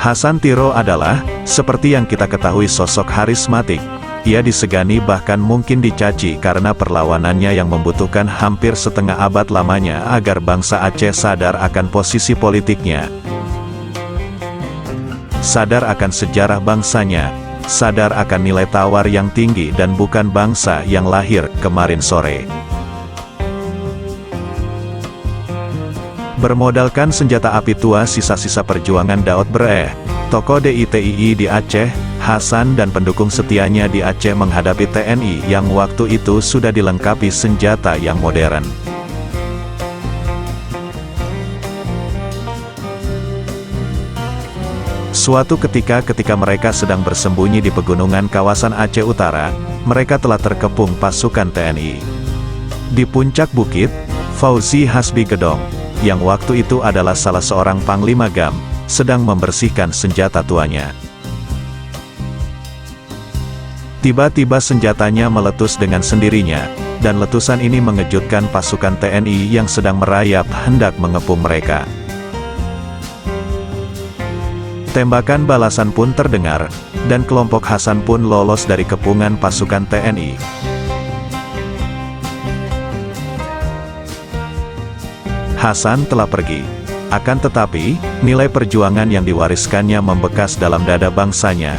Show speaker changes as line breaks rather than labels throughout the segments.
Hasan Tiro adalah, seperti yang kita ketahui, sosok karismatik. Ia disegani bahkan mungkin dicaci karena perlawanannya yang membutuhkan hampir setengah abad lamanya agar bangsa Aceh sadar akan posisi politiknya, sadar akan sejarah bangsanya, sadar akan nilai tawar yang tinggi dan bukan bangsa yang lahir kemarin sore. Bermodalkan senjata api tua sisa-sisa perjuangan Daud Bereh, tokoh DITII di Aceh, Hasan dan pendukung setianya di Aceh menghadapi TNI yang waktu itu sudah dilengkapi senjata yang modern. Suatu ketika mereka sedang bersembunyi di pegunungan kawasan Aceh Utara, mereka telah terkepung pasukan TNI. Di puncak bukit, Fauzi Hasbi Gedong, yang waktu itu adalah salah seorang Panglima GAM, sedang membersihkan senjata tuanya. Tiba-tiba senjatanya meletus dengan sendirinya, dan letusan ini mengejutkan pasukan TNI yang sedang merayap hendak mengepung mereka. Tembakan balasan pun terdengar, dan kelompok Hasan pun lolos dari kepungan pasukan TNI. Hasan telah pergi. Akan tetapi, nilai perjuangan yang diwariskannya membekas dalam dada bangsanya.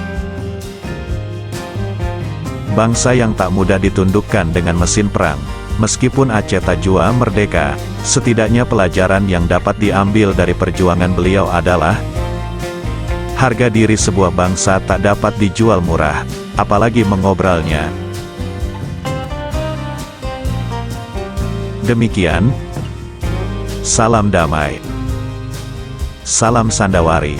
Bangsa yang tak mudah ditundukkan dengan mesin perang. Meskipun Aceh tak jua merdeka, setidaknya pelajaran yang dapat diambil dari perjuangan beliau adalah harga diri sebuah bangsa tak dapat dijual murah, apalagi mengobralnya. Demikian, salam damai, salam Sandawari.